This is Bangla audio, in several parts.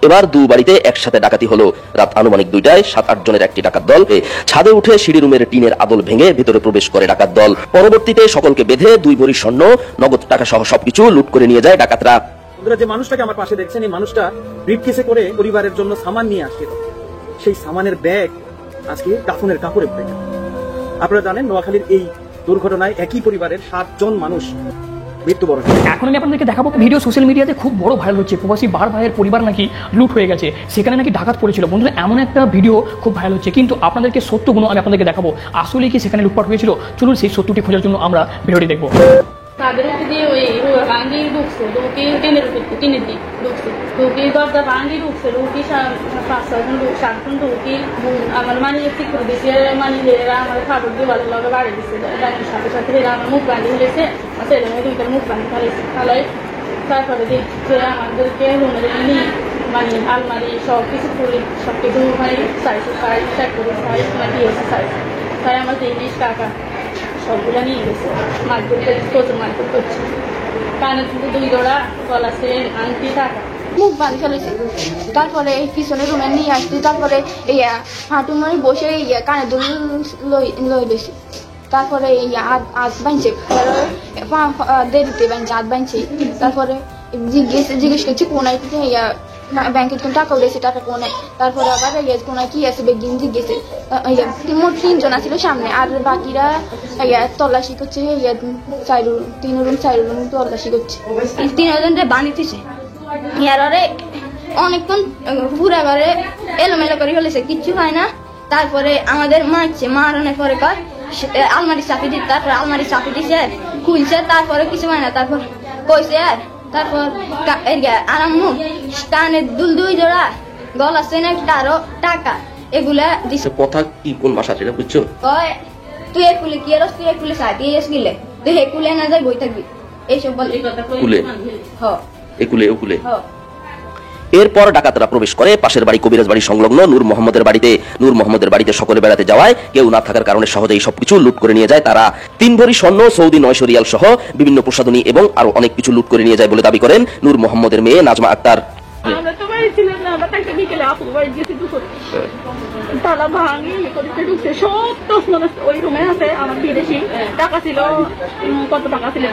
এবার দু বাড়িতে একসাথে ডাকাতি হলো। রাত আনুমানিক 2টায় 7-8 জনের একটি ডাকাত দল ছাদে উঠে সিঁড়ি রুমের টিনের আদল ভেঙে ভেতরে প্রবেশ করে ডাকাত দল। পরবর্তীতে সকলকে বেঁধে 2 ভরি স্বর্ণ, নগদ টাকা সহ সবকিছু লুট করে নিয়ে যায় ডাকাতরা। যে মানুষটাকে আমার পাশে দেখছেন, এই মানুষটা ব্রিফকেসে করে পরিবারের জন্য সামান নিয়ে আসছিল। সেই সামানের ব্যাগ আজকে কাফনের কাপড়ে ভরে গেল। আপনারা জানেন নোয়াখালীর এই দুর্ঘটনায় একই পরিবারের 7 জন মানুষ মৃত্যুবরণ। এখন আমি আপনাদেরকে দেখাবো ভিডিও সোশ্যাল মিডিয়াতে খুব বড় ভাইরাল হচ্ছে। প্রবাসী বার ভাইয়ের পরিবার নাকি লুট হয়ে গেছে, সেখানে নাকি ডাকাত পড়েছিল। বন্ধুরা, এমন একটা ভিডিও খুব ভাইরাল হচ্ছে, কিন্তু আপনাদেরকে সত্যগুলো আমি আপনাদেরকে দেখাবো। আসলে কি সেখানে লুটপাট হয়েছিল? চলুন সেই সত্যটি খোঁজার জন্য আমরা ভিডিওটি দেখবো। তাদের দিয়ে ওই ভাঙ্গি ঢুকছে, ঢুকি টিনের দিক ঢুকছে, ঢুকি দরজা ভাঙ্গি ঢুকছে, ঢুকি 5-6 জন 7 জন ঢুকি আমার মানি ঠিক করে দিয়েছে। মানি এরা আমার খাবার দিয়ে ভালো লাগে বাড়ি দিচ্ছে, সাথে সাথে এরা আমার মুখ বাঁধি ফেলেছে, ছেলে মেয়ে 2টার মুখ বাঁধি ফেলেছে। তাহলে তারপরে দেখছে আমাদেরকে রুমের মানে আলমারি সব কিছু খুলে সব কিছু মানে চাইছে, চেক করে দিয়েছে চাইছে। তাই আমার জিনিস টাকা সবগুলো নিয়ে গেছে। মারপিট প্রচুর মারপিট করছে। কানে 2 জোড়া গলা চেন, আংটি, টাকা মুখ বাঁধি ফেলেছে। তারপরে পিছনে রুমে নিয়ে আসছি। তারপরে হাঁটু মানে বসে কানে দুল লই বেশি। তারপরে হাত বাঁধছে, দেরিতে বাঁধছে, হাত বাঁধছে। তারপরে জিজ্ঞেস করছি কোনায় ব্যাংকের কোন টাকা উঠেছে, টাকা কোনায়। তারপরে আবার কোনায় কি আছে বেগিন জিজ্ঞেসে। মোট 3 জন আছিল সামনে, আর বাকিরা তল্লাশি করছে। 3 রুম তল্লাশি করছে। 3 জনরে বানিয়েছে। ইয়ারে অনেকক্ষণ পুরা ঘরে এলোমেলো করে ফেলেছে, কিচ্ছু হয় না। তারপরে আমাদের মারছে, মারানোর পরে আলমারি চাপি দিচ্ছে। তারপর আলমারি চাপি দিচ্ছে, খুলছে। তারপরে কিছু হয় না। তারপর কইছে আর তারপর আরাম্মু কানে দুল 2 জোড়া, গলা চেন, আরো টাকা, এগুলা দিচ্ছে। কথা কি কোন ভাষা সেটা বুঝছো? তুই একুলে কি আর তুই একুলে সাথে গেলে তুই একুলে না যাই বই থাকবি, এইসব বল। একুলে এরপর ডাকাতরা প্রবেশ করে পাশের বাড়ি কবিরাজ বাড়ি সংলগ্ন নূর মোহাম্মদের বাড়িতে। নূর মোহাম্মদের বাড়িতে সকলে বেড়াতে যাওয়ায় কেউ না থাকার কারণে সহজেই সবকিছু লুট করে নিয়ে যায় তারা। 3 ভরি স্বর্ণ, সৌদি 900 রিয়াল সহ বিভিন্ন প্রসাধনী এবং আরো অনেক কিছু লুট করে নিয়ে যায় বলে দাবি করেন নূর মোহাম্মদের মেয়ে নাজমা আক্তার। আমরা তো বাড়ি ছিলাম না, আমরা তাকে বিকেলে আপুর বাড়ি গেছি দুপুরে। তালা ভাঙি করে ঢুকছে, সব দশ মানুষ ওই রুমে আছে। আমার বিদেশি টাকা ছিল, কত টাকা ছিল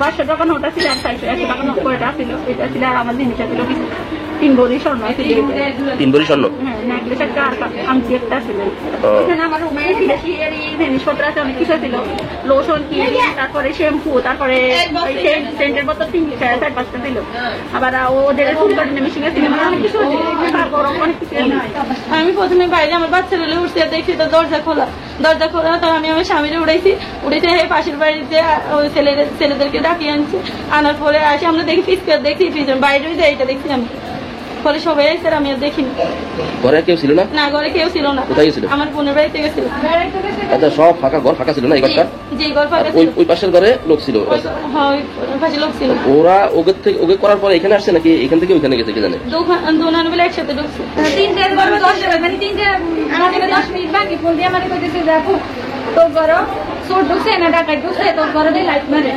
500 টাকা নোটা ছিল, 100 টাকা নোট করে ছিল, এটা ছিল। আর আমার জিনিসটা ছিল 3 ভরি স্বর্ণ ছিল। 3 ভরি স্বর্ণ, হ্যাঁ, নেকলেস একটা আর আংটি একটা ছিল। এখানে আমার রুমে বিদেশি জিনিসপত্র আছে, অনেক কিছু ছিল। লোশন, কি, তারপরে শ্যাম্পু, তারপরে সেন্টের বোতল 4-5টা ছিল। আবার ওদের ফুল কাটিনে মেশিনে ছিল, অনেক কিছু। আমি প্রথমে বাইরে আমার বাচ্চারা উঠতে দেখছি তো দরজা খোলা। তো আমি আমার স্বামীরে উঠেছি। পাশের বাড়িতে ওই ছেলেদেরকে ডাকিয়ে আনছি। আনার পরে আসি আমরা দেখি পিসকার দেখছি, বাইরে এইটা দেখছি আমি। পরে সবাই আইসে, আমি আর দেখিনি। ঘরে কেউ ছিল না? না, ঘরে কেউ ছিল না। কোথায় ছিল? আমার বোনের বাড়িতে গেছিল। আচ্ছা, সব ফাঁকা ঘর, ফাঁকা ছিল না এই ঘরটা? জি, ঘর ফাঁকা ছিল। ওই পাশের ঘরে লোক ছিল? হ্যাঁ, ওই পাশে লোক ছিল। ওরা ওকে করার পরে এখানে আসছে নাকি এখান থেকে ওইখানে গেছে? কি জানে, দোকান বেলা একসাথে ঢুকছে। 3টে 10 মিনিট বাকি ফোন দিয়ে আমার কইতেছে দেখো তোর ঘরে চোর ঢুকছে না ডাকাত ঢুকছে, তোর ঘরে লাইট মারে।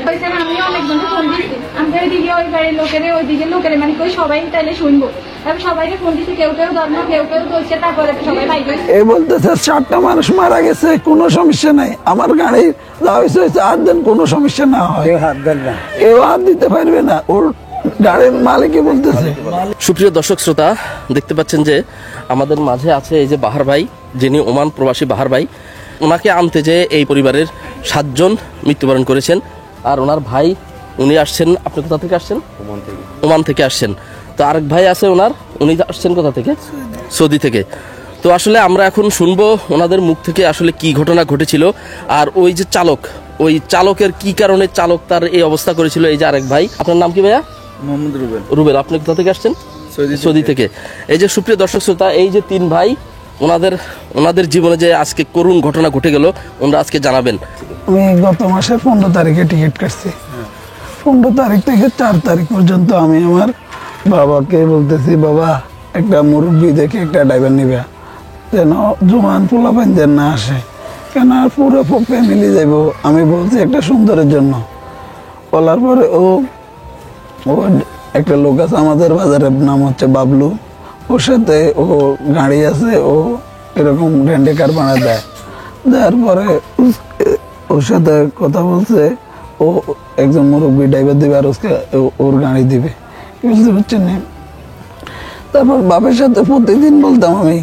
আমি অনেকজনকে ফোন দিচ্ছি। আমি ওইদিকে ওই বাড়ির ওইদিকে লোকের মানে কই সবাই তাইলে শুনবো। তারপর সবাইকে ফোন দিচ্ছি, কেউ ধর্ম, কেউ বলছে। তারপরে সবাই ভাই এই বলতেছে 7টা মানুষ মারা গেছে, কোনো সমস্যা নাই। আমার গাড়ি যা হয়েছে 8 দিন, কোনো সমস্যা না হয়। কেউ হাত দিতে পারবে না, ওর গাড়ির মালিকই বলতেছে। সুপ্রিয় দর্শক শ্রোতা, দেখতে পাচ্ছেন যে আমাদের মাঝে আছে এই যে বাহার ভাই, যিনি ওমান প্রবাসী বাহার ভাই। ওনাকে আনতে যে এই পরিবারের 7 জন মৃত্যুবরণ করেছেন। আর ওনার ভাই, উনি আসছেন, আপনি কোথা থেকে আসছেন? ওমান থেকে আসছেন। তো আরেক ভাই আছে ওনার, উনি আসছেন কোথা থেকে? সৌদি থেকে। তো আসলে আমরা এখন শুনবো ওনাদের মুখ থেকে আসলে কি ঘটনা ঘটেছিল। আর ওই যে চালক, ওই চালকের কি কারণে চালক তার এই অবস্থা করেছিল। এই যে আরেক ভাই, আপনার নাম কি ভাইয়া? মোহাম্মদ রুবেল। আপনি কোথা থেকে আসছেন? সৌদি থেকে। এই যে সুপ্রিয় দর্শক শ্রোতা, এই যে 3 ভাই, ওনাদের জীবনে যে আজকে করুণ ঘটনা ঘটে গেল, ওনারা আজকে জানাবেন। আমি গত মাসে 15 তারিখে টিকিট কাটছি। 15 তারিখ থেকে 4 তারিখ পর্যন্ত আমি আমার বাবাকে বলতেছি, বাবা একটা মুরব্বী দেখে একটা ড্রাইভার নিবে, যেন জোয়ান পোলাপান যেন না আসে, কেন আর পুরো ফ্যামিলি যাইব। আমি বলছি একটা সুন্দরের জন্য। বলার পরে ও একটা লোক আছে আমাদের বাজারের, নাম হচ্ছে বাবলু, ওর সাথে ও গাড়ি আছে, ও এরকম রেন্টেকার বানা দেয়। দেওয়ার পরে ওর সাথে কথা বলছে, ও একজন মুরব্বী ড্রাইভার দিবে আর ওর গাড়ি দিবে, বুঝতে পারছেন না। তারপর বাপের সাথে প্রতিদিন বলতাম, আমি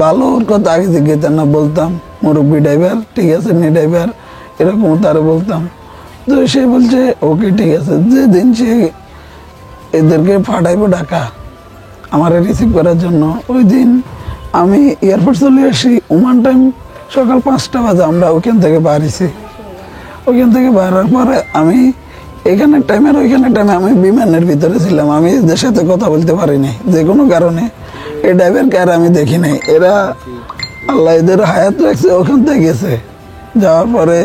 ভালো ওর কথা আগে জিজ্ঞেস না বলতাম, মুরব্বী ড্রাইভার ঠিক আছে নি ড্রাইভার, এরকম তারা বলতাম। তো সে বলছে ওকে ঠিক আছে। যেদিন সে এদেরকে পাঠাইবো ঢাকা আমার রিসিভ করার জন্য, ওই দিন আমি এয়ারপোর্ট চলে আসি। ওমান টাইম সকাল 5টা বাজে আমরা ওইখান থেকে বাড়িছি। ওইখান থেকে বাড়ার পরে আমি এখানে টাইমের ওইখানে টাইমে আমি বিমানের ভিতরে ছিলাম। আমি এদের সাথে কথা বলতে পারিনি যে কোনো কারণে। এই ড্রাইভারকে আর আমি দেখি নাই। এরা আল্লাহ এদের হায়াত রাখছে, ওখান থেকে গেছে। যাওয়ার পরে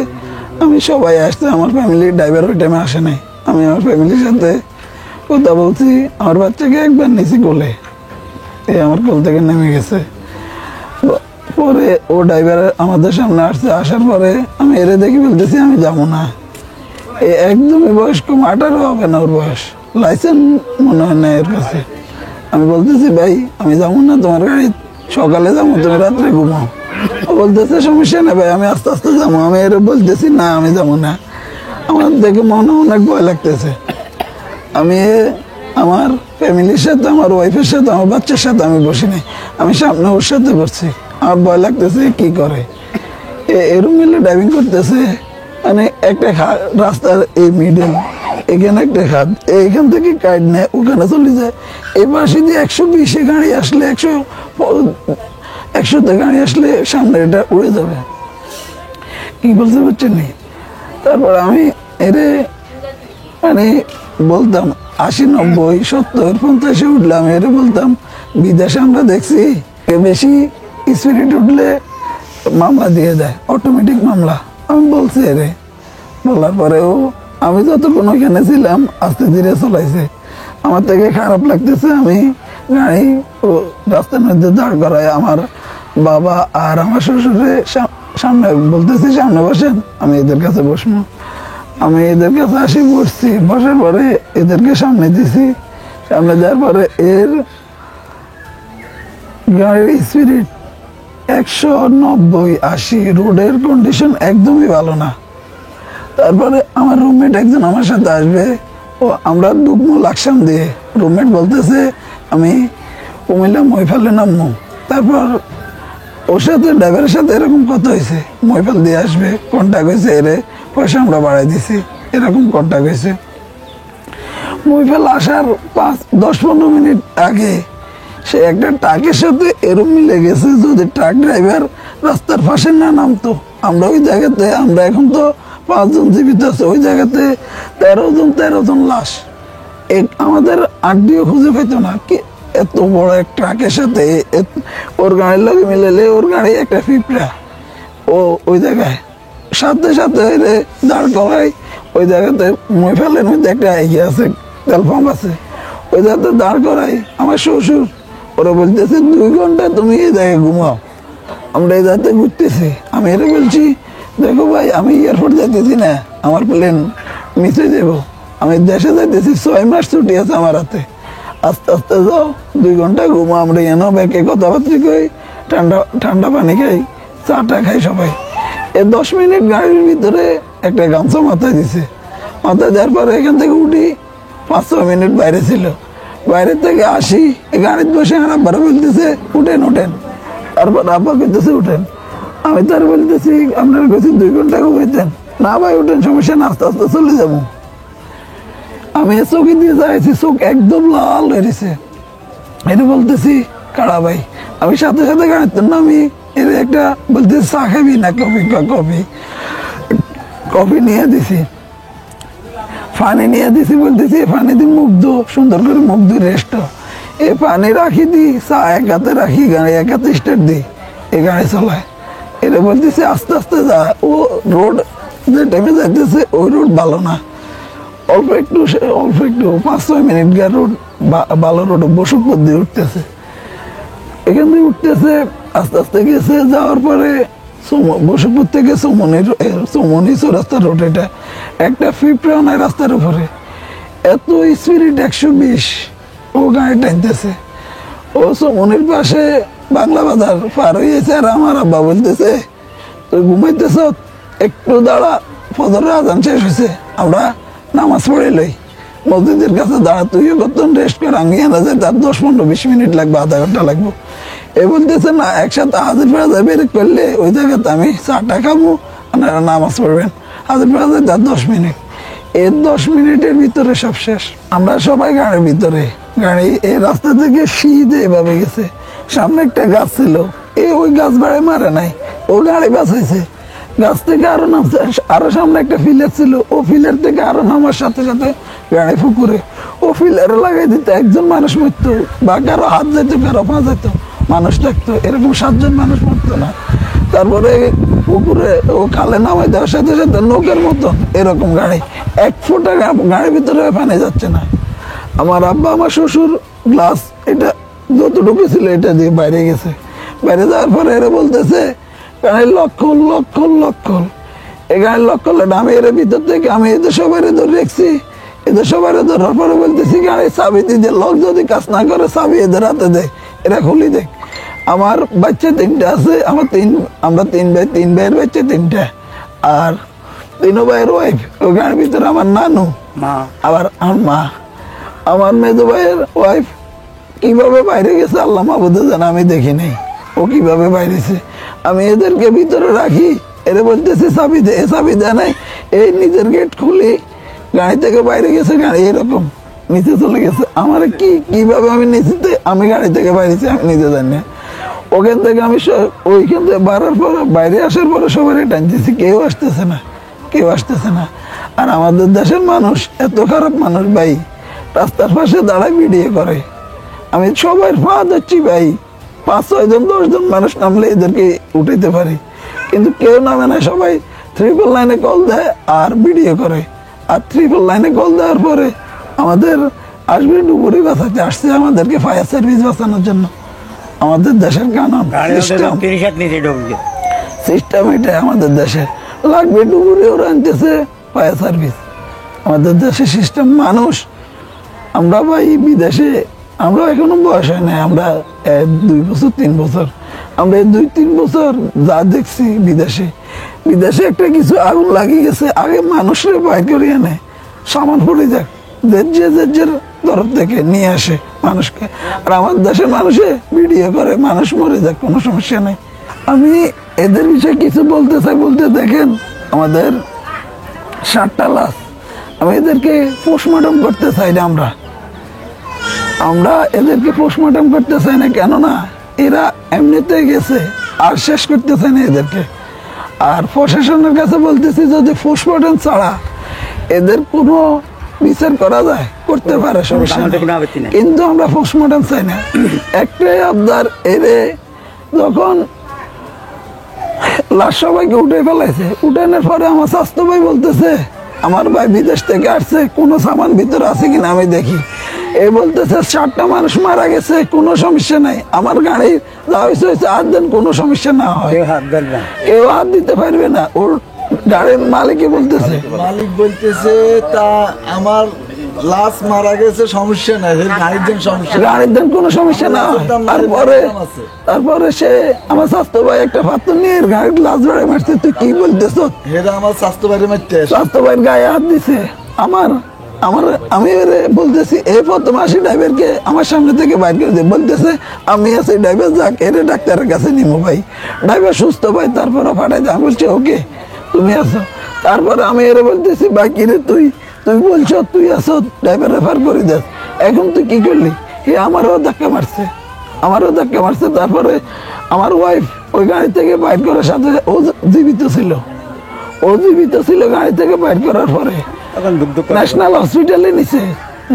আমি সবাই আসছে, আমার ফ্যামিলির ড্রাইভার ওই টাইমে আসে নাই। আমি আমার ফ্যামিলির সাথে কথা বলছি। আমার বাচ্চাকে একবার নিচে কোলে, আমার কোল থেকে নেমে গেছে। পরে ও ড্রাইভার আমাদের সামনে আসছে। আসার পরে আমি এরে দেখি বলতেছি আমি যাবো না। একদমই বয়স কম, 18 হবে না ওর বয়স, লাইসেন্স মনে হয় না এর কাছে। আমি বলতেছি ভাই আমি যাবো না, তোমার গাড়ি সকালে যাবো, তুমি রাত্রে ঘুমাও। ও বলতেছে সমস্যা নেই ভাই, আমি আস্তে আস্তে যাবো। আমি এর বলতেছি না আমি যাবো না, আমার দেখে মনে অনেক ভয় লাগতেছে। আমি আমার ফ্যামিলির সাথে, আমার ওয়াইফের সাথে, আমার বাচ্চার সাথে আমি বসি নাই, আমি সামনে ওর সাথে বসছি। আমার ভয় লাগতেছে কি করে এরম মিলে ড্রাইভিং করতেছে। মানে একটা রাস্তার এই মিডল, এখানে একটা খাদ, এইখান থেকে কাট নেয় ওখানে চলে যায়। এই পাশে দিয়ে 120-এ গাড়ি আসলে, 100-তে গাড়ি আসলে সামনে এটা উড়ে যাবে। কি বলতে পারছেন নি। তারপর আমি এরে মানে বলতাম 80, 90, 70, 50-এ উঠলে আমি এরে বলতাম বিদেশে আমরা দেখছি বেশি স্পিরিট উঠলে মামলা দিয়ে দেয়, অটোমেটিক মামলা। আমি বলছি এরে, বলার পরেও আমি যতক্ষণ ওইখানে ছিলাম আস্তে ধীরে চলাইছে। আমার থেকে খারাপ লাগতেছে। আমি গাড়ি রাস্তার মধ্যে দাঁড় করায় আমার বাবা আর আমার শ্বশুরে সামনে, বলতেছি সামনে বসেন, আমি এদের কাছে বসবো। আমি এদের কাছে আসি, বসছি। বসার পরে এদেরকে সামনে দিছি। সামনে দেওয়ার পরে এর গাড়ির স্পিরিট 190, 80, রোডের কন্ডিশন একদমই ভালো না। তারপরে আমার রুমমেট একজন আমার সাথে আসবে, ও আমরা ঢুকবো লাকসাম দিয়ে। রুমমেট বলতেছে আমি কুমিল্লা মহিফালে নামবো। তারপর ওর সাথে ড্রাইভারের সাথে এরকম কথা হয়েছে, মহিফাল দিয়ে আসবে, কন্ট্যাক্ট হয়েছে, এরে পয়সা আমরা বাড়াই দিছি, এরকম কন্ট্যাক্ট হয়েছে। মহিফাল আসার 10-15 মিনিট আগে সে একটা ট্রাকের সাথে এরম মিলে গেছে। যদি ট্রাক ড্রাইভার রাস্তার পাশে না নামতো, আমরা ওই জায়গাতে, আমরা এখন তো 5 জন জীবিত আছে, ওই জায়গাতে 13 জন লাশ। আমাদের আড্ডিও খুঁজে পেত না। কি এত বড় এক ট্রাকের সাথে ওর গাড়ির লগে মিলালে, ওর গাড়ি একটা পিঁপড়া। ও ওই জায়গায় সাথে সাথে দাঁড় করাই, ওই জায়গাতে মহিফালের মধ্যে একটা ইয়ে আছে, তেল পাম্প আছে, ওই জায়গাতে দাঁড় করাই। আমার শ্বশুর ওরা বলতেছে 2 ঘন্টা তুমি এই জায়গায় ঘুমাও, আমরা এই জায়গাতে ঘুরতেছি। আমি এরা বলছি দেখো ভাই আমি এয়ারপোর্ট যাইতেছি না, আমার প্লেন মিস হয়ে যাবো, আমি দেশে যাইতেছি, 6 মাস ছুটি আছে আমার হাতে, আস্তে আস্তে যাও, 2 ঘন্টা ঘুমো, আমরা এনো ব্যাকে কথাবার্তা কই, ঠান্ডা পানি খাই, চাটা খাই সবাই। 10 মিনিট গাড়ির ভিতরে একটা গামছা মাথায় দিছে। মাথায় দেওয়ার পরে এখান থেকে উঠি, 5-6 মিনিট বাইরে ছিল। বাইরে থেকে আসি, গাড়িতে বসে আমার আব্বারা বলতেছে উঠেন উঠেন। তারপর আব্বা বলতেছে উঠেন। আমি তার বলতেছি আপনার কাছে 2 ঘন্টা ঘুমাইতেন না ভাই, উঠেন সমস্যা না, আস্তে আস্তে চলে যাবো। আমি চোখে দিয়ে যাইছি, চোখ একদম লাল হয়েছে। এটা বলতেছি কাড়া ভাই। আমি সাথে সাথে গাড়িতে নামি, এর একটা বলতেছি চা খাবি না কফি নিয়ে দিছি, পানি নিয়ে দিছি। বলতেছি পানি দিয়ে মুখ দো, সুন্দর করে মুখ দিয়ে রেস্ট। এই পানি রাখি দি, চা এক হাতে রাখি, গাড়ি এক হাতে স্টার্ট দিই, এই গাড়ি চালায়। এটা বলতেছে আস্তে আস্তে যা। ও রোড যে টাইমে যাইতেছে ওই রোড ভালো না, অল্প একটু 5-6 মিনিট গিয়ে রোড ভালো, রোড বসুকপুর দিয়ে উঠতেছে। এখান থেকে উঠতেছে, আস্তে আস্তে গেছে, যাওয়ার পরে বসুপুর থেকে চৌমনি চৌরাস্তা রোড, এটা একটা ফিপ্রানের রাস্তার উপরে এত স্পিরিট 120 ও গাড়ি টানতেছে। ও চৌমনির পাশে বাংলা বাজার পার হয়েছে, আর আমার আব্বা বলতেছে তুই ঘুমাইতেছ, একটু দাঁড়া, ফজরের আজান শেষ হয়েছে, আমরা নামাজ পড়ে লই, মসজিদের কাছে দাঁড়া, তুইও কতক্ষণ রেস্ট কর, আমি এনে যায়, তার 10-15-20 মিনিট লাগবে, আধা ঘন্টা লাগবে। এ বলতেছে না, একসাথে হাজির বাজার বের করলে ওই জায়গাতে আমি চাটা খাবো, আপনারা নামাজ পড়বেন, হাজির বাজার তার 10 মিনিট, এর 10 মিনিটের ভিতরে সব শেষ। আমরা সবাই গাড়ির ভিতরে, গাড়ি এই রাস্তা থেকে শীত এভাবে গেছে, সামনে একটা গাছ ছিল, ওই গাছ বাড়ে মারে নাই, ও গাড়ি বাঁচাইছে, গাছ থেকে আরো নামছে, আরো সামনে একটা ফিলার ছিল, ও ফিলার থেকে আরো নামার সাথে সাথে গাড়ি পুকুরে, ও ফিলারে লাগাই দিত, একজন মানুষ মরতো, বা কারো হাত যেত, কারো পা যেত, মানুষ থাকতো, এরকম 7 জন মানুষ মরতো না। তারপরে পুকুরে ও খালে নামাই দেওয়ার সাথে সাথে নৌকার মতন এরকম গাড়ি, 1 ফুটা গাড়ির ভিতরে পানি যাচ্ছে না। আমার আব্বা আমার শ্বশুর গ্লাস এটা যতটুকু ছিল এটা দিয়ে বাইরে গেছে, বাইরে যাওয়ার পরে এরা বলতেছে গাড়ির লক্ষণ লক্ষণ লক্ষণ, এই গাড়ির লক্ষণ, আমি এর ভিতর থেকে আমি এদের সবাই ধরে রেখছি, এদের সবাই ধরার পরে বলতেছি গাড়ির চাবি দিয়ে, লোক যদি কাজ না করে চাবি এদের হাতে দেয়, এরা খুলি দেখ। আমার বাচ্চা 3টা আছে, আমরা 3 ভাই, 3 ভাইয়ের বাচ্চা 3টা, আর 3 ভাইয়ের ওয়াইফ, ওই গাড়ির ভিতরে আমার নানু, আবার আমার মা, আমার মেজো ভাইয়ের ওয়াইফ কিভাবে বাইরে গেছে আল্লাহ মাহবুদে জানে, আমি দেখি নাই ও কিভাবে বাইরেছে। আমি এদেরকে ভিতরে রাখি, এরা বলতেছে চাবি দে, চাবি দেয় নাই, এই নিজের গেট খুলি গাড়ি থেকে বাইরে গেছে, গাড়ি এরকম নিচে চলে গেছে। আমার কিভাবে আমি নিচেতে, আমি গাড়ি থেকে বাইরেছি আমি নিজে জানি না। ওখান থেকে আমি ওইখান থেকে বাড়ার পর, বাইরে আসার পরে সবাই টানতেছি, কেউ আসতেছে না, কেউ আসতেছে না। আর আমাদের দেশের মানুষ এত খারাপ মানুষ ভাই, রাস্তার পাশে দাঁড়ায় ভিডিও করে, আমি সবাই পা যাচ্ছি ভাই, 5-6 জন 10 জন মানুষ নামলে এদেরকে উঠাইতে পারি, কিন্তু কেউ নামে না, সবাই 999 কল দেয় আর ভিডিও করে। আর 999 কল দেওয়ার পরে আমাদের আসবে ডুবুরি বাঁচাতে, আসছে আমাদেরকে ফায়ার সার্ভিস বাঁচানোর জন্য। আমাদের দেশের কানুন সিস্টেম এটা, আমাদের দেশে লাগবে ডুবুরি, ওরা আনতেছে ফায়ার সার্ভিস, আমাদের দেশের সিস্টেম। মানুষ আমরা ভাই বিদেশে, আমরা এখনো বয়স হয় নাই, আমরা 2 বছর 3 বছর, আমরা 2-3 বছর যা দেখছি বিদেশে একটা কিছু আগুন লাগিয়ে গেছে, আগে মানুষের বাইর করে আনে, সামান পড়ে যাক, যে তরফ থেকে নিয়ে আসে মানুষকে, আর আমার দেশের মানুষে ভিডিও করে, মানুষ মরে যাক, কোনো সমস্যা নেই। আমি এদের বিষয়ে কিছু বলতে চাই, বলতে দেখেন আমাদের 7টা লাশ, আমি এদেরকে পোস্টমর্টম করতে চাই না, আমরা এদেরকে পোস্টমর্টম করতে চাই না, কেননা এরা এমনিতে গেছে, আর শেষ করতে চাই না এদেরকে। আর প্রশাসনের কাছে বলতেছি যদি পোস্টমর্টম ছাড়া এদের কোনো বিচার করা যায়, করতে পারে, সমস্যা নেই, কিন্তু আমরা পোস্টমর্টম চাই না। একটাই আবদার, এরে যখন লাশ সবাইকে উঠে ফেলাইছে, উঠানোর পরে আমার স্বাস্থ্য ভাই বলতেছে আমার ভাই বিদেশ থেকে আসছে, কোনো সামান ভিতরে আছে কিনা আমি দেখি, এই বলতেছে 7টা মানুষ মারা গেছে, কোনো সমস্যা নাই, আমার গাড়ি যা হয়েছে হাত দেন, কোনো সমস্যা না হয়, কেউ হাত দিতে পারবে না। ওর গাড়ির মালিক বলতেছে তা আমার লাশ মারা গেছে, সমস্যা নাই, গাড়ির দেন, কোনো সমস্যা না হয়। তারপরে সে আমার স্বাস্থ্য ভাই একটা পাত্র নিয়ে গাড়ির লাশ বাড়ি মারছে, তুই কি বলতেছ, আমার স্বাস্থ্য বাইরে মারতে, স্বাস্থ্য ভাইয়ের গায়ে হাত দিছে। আমি বলতেছি এই প্রথম আসি ড্রাইভারকে আমার সামনে থেকে বাইর করে দিয়ে, বলতেছে আমি আছি, ড্রাইভার যাক, এরে ডাক্তারের কাছে নিমো ভাই, ড্রাইভার সুস্থ ভাই, তারপরে পাঠাই দেয়। আমি বলছি ওকে তুমি আসো। তারপরে আমি এরে বলতেছি বাকি রে তুই বলছো তুই আসো, ড্রাইভার রেফার করে দেস, এখন তুই কি করলি, আমারও ধাক্কা মারছে। তারপরে আমার ওয়াইফ ওই গাড়ি থেকে বাইর করার সাথে, ও জীবিত ছিল, গাড়ি থেকে বাইর করার পরে ন্যাশনাল হসপিটালে নিছে,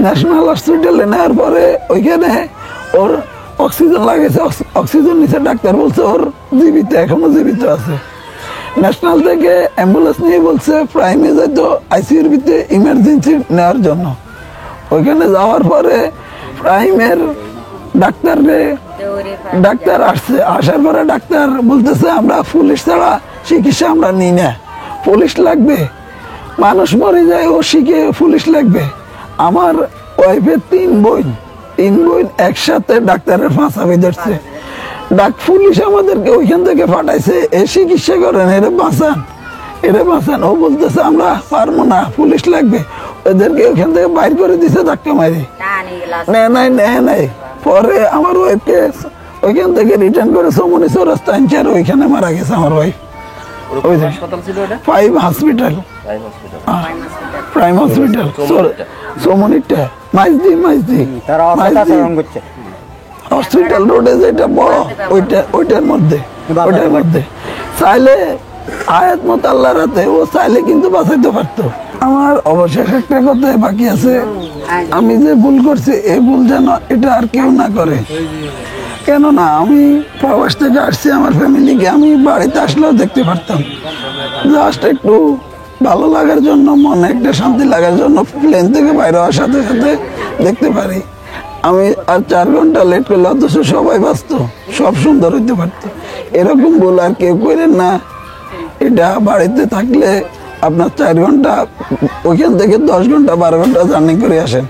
ন্যাশনাল হসপিটালে নেওয়ার পরে ওইখানে ওর অক্সিজেন লাগেছে, অক্সিজেন নিছে, ডাক্তার বলছে ওর জীবিত, এখনো জীবিত আছে। ন্যাশনাল থেকে অ্যাম্বুলেন্স নিয়ে বলছে প্রাইমে যাইতো আইসিইউর ভিতরে ইমার্জেন্সি নেওয়ার জন্য। ওইখানে যাওয়ার পরে প্রাইমের ডাক্তারকে ডাক্তার আসছে, আসার পরে ডাক্তার বলতেছে আমরা পুলিশ ছাড়া চিকিৎসা আমরা নিই না, পুলিশ লাগবে, মানুষ মরে যায় ও শিখে পুলিশ লাগবে। আমার ওয়াইফের তিন বোন একসাথে ডাক্তারের ফাঁসাবি ধরছে, পুলিশ আমাদেরকে ওইখান থেকে পাঠাইছে, এ চিকিৎসা করেন, এরা বাঁচান। ও বলতেছে আমরা পারবো না, পুলিশ লাগবে, ওদেরকে ওইখান থেকে বাইর করে দিছে ধাক্কা মারি, নেয় নাই। পরে আমার ওয়াইফকে ওইখান থেকে রিটার্ন করে সমনি চৌরাস্তা আনছে, আর ওইখানে মারা গেছে আমার ওয়াইফ। প্রাইম হসপিটাল সমনিটা মাইজদি হসপিটাল রোডে যেটা বড় ওইটার মধ্যে চাইলে আয়াত মত আল্লাহর হাতে, ও চাইলে কিন্তু বাঁচাইতে পারতো। আমার অবশেষ একটা কথা বাকি আছে, আমি যে ভুল করছি এই ভুল যেন এটা আর কেউ না করে। কেননা আমি প্রবাস থেকে আসছি, আমার ফ্যামিলিকে আমি বাড়িতে আসলেও দেখতে পারতাম, জাস্ট একটু ভালো লাগার জন্য, মনে একটা শান্তি লাগার জন্য প্লেন থেকে বাইরে হওয়ার সাথে সাথে দেখতে পারি। আমি আর 4 ঘন্টা লেট করলে অথচ সবাই বাঁচত, সব সুন্দর হইতে পারতো। এরকম বলে আর কেউ করেন না। এটা বাড়িতে থাকলে আপনার 4 ঘন্টা, ওইখান থেকে 10 ঘন্টা 12 ঘন্টা জার্নি করে আসেন,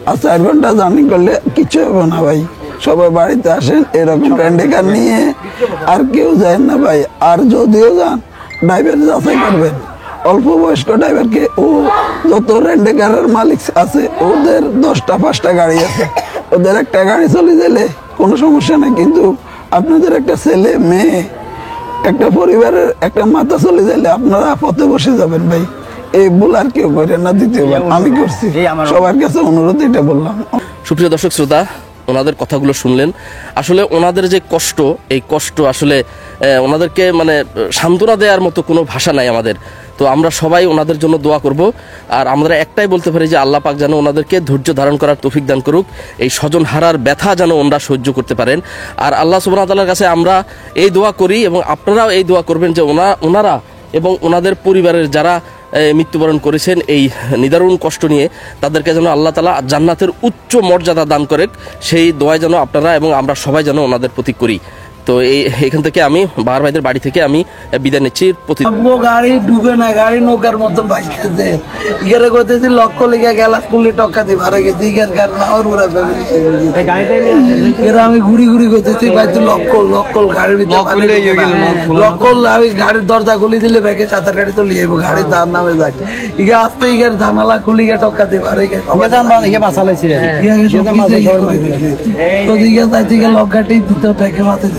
আর 4 ঘন্টা জার্নি করলে কিছু হবে না ভাই। সবাই বাড়িতে আসেন, এরকম রেন্টেকার নিয়ে আর কেউ যায় না ভাই। আর যদিও যান, ড্রাইভার যাচাই করবেন, অল্প বয়স্ক ড্রাইভারকে। ও যত রেন্টেকারের মালিক আছে ওদের 10টা 5টা গাড়ি আছে, ওদের একটা গাড়ি চলে গেলে কোনো সমস্যা নেই, কিন্তু আপনাদের একটা ছেলে মেয়ে, একটা পরিবারের একটা মাথা চলে গেলে আপনারা পথে বসে যাবেন ভাই। এই ভুল আর কেউ করেন না, দ্বিতীয়বার আমি করছি, সবার কাছে অনুরোধ এটা বললাম। সুপ্রিয় দর্শক শ্রোতা, ওনাদের কথাগুলো শুনলেন। আসলে ওনাদের যে কষ্ট, এই কষ্ট আসলে ওনাদেরকে মানে সান্ত্বনা দেওয়ার মতো কোনো ভাষা নাই আমাদের। তো আমরা সবাই ওনাদের জন্য দোয়া করব, আর আমরা একটাই বলতে পারি যে আল্লাহ পাক যেন ওনাদেরকে ধৈর্য ধারণ করার তৌফিক দান করুক, এই স্বজন হারার ব্যথা যেন ওনারা সহ্য করতে পারেন। আর আল্লাহ সুবহানাহু ওয়া তাআলার কাছে আমরা এই দোয়া করি, এবং আপনারাও এই দোয়া করবেন যে ওনারা এবং ওনাদের পরিবারের যারা মৃত্যুবরণ করেছেন এই নিদারুণ কষ্ট নিয়ে, তাদেরকে যেন আল্লাহ তাআলা জান্নাতের উচ্চ মর্যাদা দান করেন, সেই দোয়া যেন আপনারা এবং আমরা সবাই যেন ওনাদের প্রতি করি। তো এখান থেকে আমি বাহার ভাইদের বাড়ি থেকে আমি বিদায় নিচ্ছি। গাড়ি ডুবে না, গাড়ি নৌকার মতো বাইকেছে, ইগারে করতেছি লক্ষ লেগে গেলাস পুলি টক্কা দিয়ে ভাড়া গেছি, ইগার গাড়ি না ওর উড়া এরা আমি ঘুরি করতেছি ভাই, তুই লক্ষ গাড়ির ভিতরে লক্ষ, আমি গাড়ির দরজা খুলি দিলে ব্যাগে চাতার গাড়ি তো লিয়ে গাড়ির দাম নামে যায়, ইগে আসতে ইগার জানালা খুলি গে টক্কা দিয়ে ভাড়া গেছে, লক গাড়ি দিতে ব্যাগে মাথায়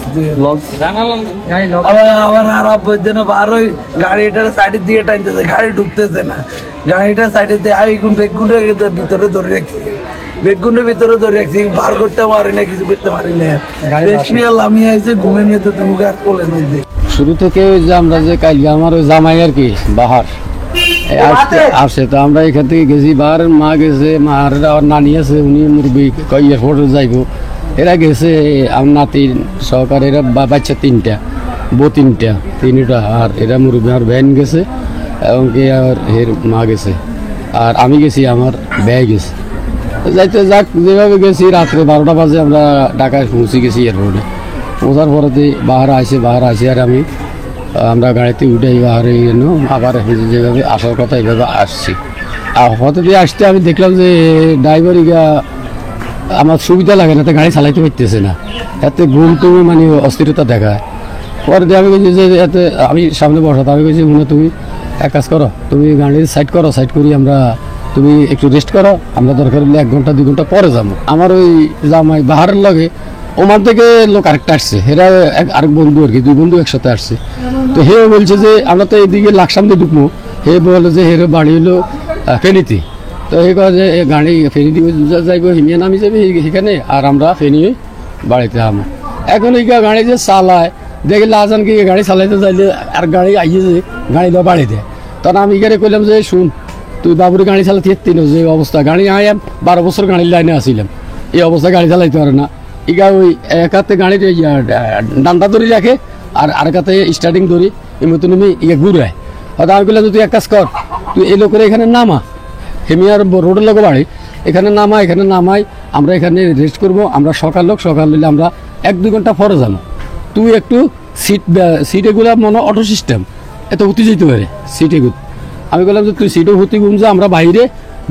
আবার আরব বারোই গাড়িটার সাইডের দিকে টানতেছে, গাড়ি ঢুকতেছে না, গাড়িটা সাইডের দিয়ে বেগুনের ভিতরে ধরে রাখছি, বেগুনের ভিতরে ধরে রাখছি, বার করতে পারি না, কিছু করতে পারি না, আমি আইসে ঘুমে নিয়ে তো তুমি আর কোলে নিয়ে। শুরু থেকে ওই যে আমরা যে কালকে আমার ওই জামাই আর কি বাহার আসছে, তো আমরা এখান থেকে গেছি, বাহারের মা গেছে, মার নানি আছে, উনি মুরগি এয়ারপোর্টে যাইবো, এরা গেছে, আমার নাতি সহকারে, এরা বাচ্চা 3টা, বউ 3টা, আর এরা মুরগি আর ভ্যান গেছে, এবং কি আর এর মা গেছে, আর আমি গেছি, আমার ব্যয় গেছে। যাইতে যাক যেভাবে গেছি, রাত্রে 12টা বাজে আমরা ঢাকায় পৌঁছে গেছি এয়ারপোর্টে। পৌঁছার পরেতে বাহার আসে, আর আমরা গাড়িতে উঠে বাহারে আবার যেভাবে আসার কথা এইভাবে আসছি। আর হঠাৎ আসতে আমি দেখলাম যে ড্রাইভার আমার সুবিধা লাগে না, গাড়ি চালাইতে পারতেছে না, এতে ঘুম টুমে মানে অস্থিরতা দেখায়। পরে আমি বলছি যে এতে আমি সামনে বসাতে, আমি বলছি মনে তুমি এক কাজ করো, তুমি গাড়ির সাইড করি, তুমি একটু রেস্ট করো, আমরা দরকার হলে 1 ঘন্টা 2 ঘন্টা পরে যাবো। আমার ওই জামাই বাহারের লগে ওমান থেকে লোক আরেকটা আসছে, এরা আরেক বন্ধু আর কি, 2 বন্ধু একসাথে আসছে। তো হে বলছে যে আমরা তো এইদিকে লাকসাম দিয়ে ঢুকবো, হে বলে যে হের বাড়ি হলো ফেনীতে, তো এই যে গাড়ি ফেনী দিয়ে যাইব, হিমিয়া নামি যাবে সেখানে, আর আমরা ফেনী বাড়িতে আম। এখন এই গাড়ি যে চালায় দেখে লাজান কি গাড়ি চালাইতে চাইলে আর গাড়ি আইয়েছে, গাড়ি দেওয়া বাড়ি দেয়। তখন আমি এখানে কইলাম যে শুন, তুই বাবুরে গাড়ি চালাতে যে অবস্থা, গাড়ি আয়াম 12 বছর গাড়ির লাইনে আসিলাম, এই অবস্থা গাড়ি চালাইতে পারে না। ইগা ওই এক হাতে গাড়ির ডান্ডা ধরে রাখে, আর আরেক হাতে স্টার্টিং ধরি, এই মতন ইয়ে ঘুরায়। হয়তো আমি বললাম তুই এক কাজ কর, তুই এই লোকের এখানে নামা, হেমিয়ার রোডের লোক বাড়ি, এখানে নামাই, আমরা এখানে রেস্ট করবো, আমরা সকাল হলে আমরা 1-2 ঘন্টা পরে যাবো, তুই একটু সিটেগুলো মনে অটো সিস্টেম এত উঠে যেতে পারে সিটেগুলো। আমি বললাম যে তুই সিটে ভর্তি ঘুম যা, আমরা বাইরে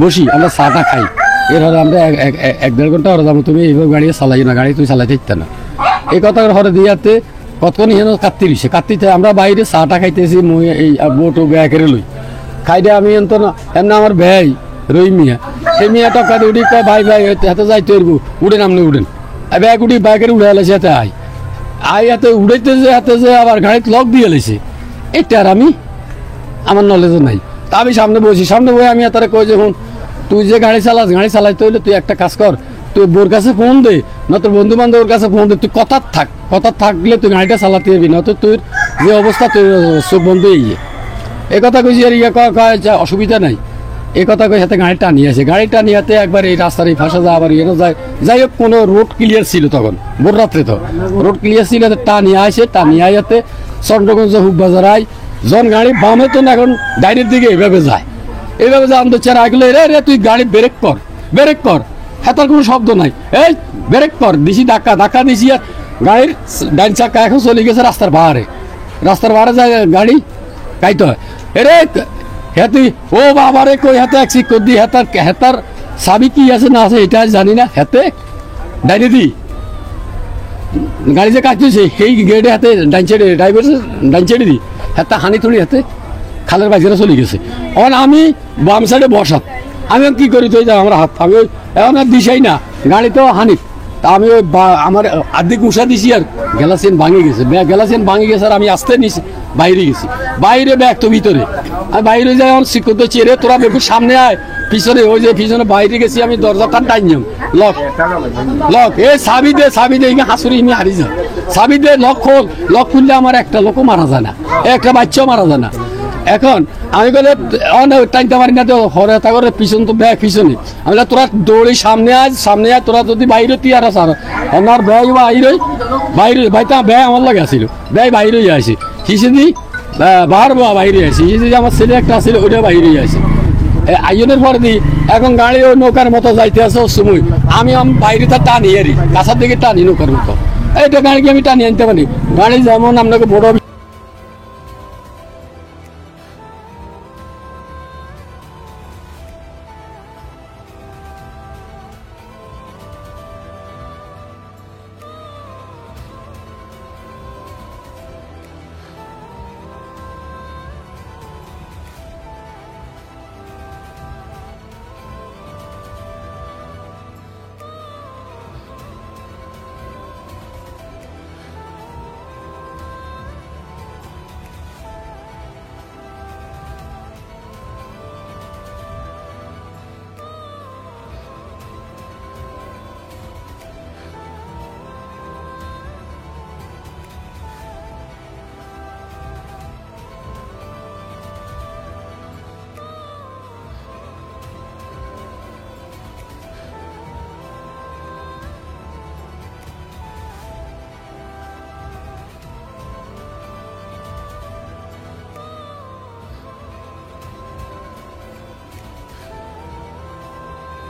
বসি, আমরা চাটা খাই, এরপরে আমরা 1-1.5 ঘন্টা হরে যাবো, তুমি এইভাবে গাড়ি চালাই না, গাড়ি তুই চালাইতে ইচ্ছা না। এই কথা হরে দিয়াতে কতক্ষণ হেন কাত্তিতে আমরা বাইরে চাটা খাইতেছি, মই এই বোটো ব্যাগ করে লই খাইতে আমি এত না এমনি আমার ভাই রই মিয়া, এই মিয়া টকা উঠি কয় ভাই ভাই হাতে যাইতে পারবো, উঠেন আপনি উঠেন, ব্যাগ উঠি ব্যাগের উঠে এলাইছে, হাতে আই হাতে উড়াইতে যে হাতে যে আবার গাড়িতে লক দিয়ে এলাইছে, এটা আর আমি আমার নলেজও নাই। তা আমি সামনে বসি, সামনে বই আমি তারা কই যখন তুই যে গাড়ি চালাইতে হইলে তুই একটা কাজ কর, তুই বোর কাছে ফোন দে, না তোর বন্ধু বান্ধবের কাছে ফোন দে, তুই কথা থাকলে তুই গাড়িটা চালাতে পারবি না, তো তোর যে অবস্থা তোর চোখ বন্ধ এই কথা কইছি। আর অসুবিধা নাই, এই কথা কই হাতে গাড়িটা নিয়ে আসে, গাড়িটা নিয়ে হাতে একবার এই রাস্তার এই ফাঁসা যায়, আবার ইয়েও যায়, যাই হোক কোনো রোড ক্লিয়ার ছিল তখন, ভোর রাত্রে তো রোড ক্লিয়ার ছিল, টানিয়ে আসে, টানিয়ে আইতে চন্দ্রগঞ্জ হুকবাজার আয়, জন গাড়ি বামে তো না এখন ডাইরের দিকে এইভাবে যায়, এইভাবে যে আন্দোলন চেরা আগলে রে তুই গাড়ি ব্রেক কর, হেতার কোনো শব্দ নাই, এই ব্রেক কর দিছি, ধাক্কা দিছি, আর গাড়ির ডাইন চাকা এখন চলে গেছে রাস্তার বাহারে যায় গাড়ি কাইতে হয়, এরে হেতি ও বাবারে কই হাতে একসি কদি হেতার চাবি কি আছে না আছে এটা জানি না, হেতে ডাইনে দি গাড়ি যে কাটছে সেই গেটে হাতে ডাইন সাইডে দি হেতা হানি থুড়ি হাতে খালের বাজারে চলে গেছে। এখন আমি বাম সাইডে বসাত, আমি কি করি তুই আমার হাত, আমি ওই এখন আর দিশাই না, গাড়ি তো হানি, তা আমি ওই আমার আর্ধেক উষা দিছি, আর গ্যালাসিয়ান ভাঙে গেছে, আর আমি আসতে নিছি বাইরে গেছি, বাইরে ব্যাগ তো ভিতরে, আর বাইরে যাই আমার শিক্ষক চেরে তোরা বেগুর সামনে আয়, পিছনে ওই যে পিছনে বাইরে গেছি আমি, দরজাটা টাইম লক এ চাবি দে হাসুরি আমি হারি যা, চাবি দে লক খুললে আমার একটা লোকও মারা যায় না, একটা বাচ্চাও মারা যায় না। এখন আমি বলে টাইমটা পারি না, তো হরে থাকরে পিছন তো ব্যাগ পিছনে, আমি তোরা দৌড়ি সামনে আয় তোরা যদি বাইরে তুই আর আমার ব্যাগ বাইরে ভাইটা ব্যাগ আমার লাগে আসিল, ব্যাগ বাইরে আসি কিসে দি বাহার বাইরে আসি, আমার ছেলে একটা আসছিল ওইটা বাইরে আসি, আইনের পরে দি এখন গাড়ি ওই নৌকার মতো যাইতে আছে সময়, আমি বাইরে তা টানি আরি কাছার দিকে টানি নৌকার মতো, এইটা গাড়িকে আমি টানি আনতে পারি, গাড়ি যেমন আপনাকে বড়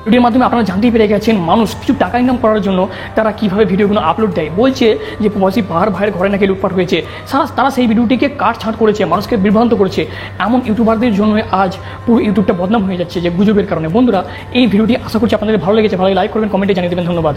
ভিডিওর মাধ্যমে আপনারা জানতেই পেরে গেছেন মানুষ কিছু টাকা ইনকাম করার জন্য তারা কীভাবে ভিডিওগুলো আপলোড দেয়, বলছে যে প্রবাসী বাহার ভাইয়ের ঘরে নাকি লুটপাট হয়েছে, তারা সেই ভিডিওটিকে কাটছাঁট করেছে, মানুষকে বিভ্রান্ত করেছে, এমন ইউটিউবারদের জন্য আজ পুরো ইউটিউবটা বদনাম হয়ে যাচ্ছে যে গুজবের কারণে। বন্ধুরা এই ভিডিওটি আশা করছি আপনাদের ভালো লেগেছে, ভালো লাইক করবেন, কমেন্টে জানিয়ে দেবেন, ধন্যবাদ।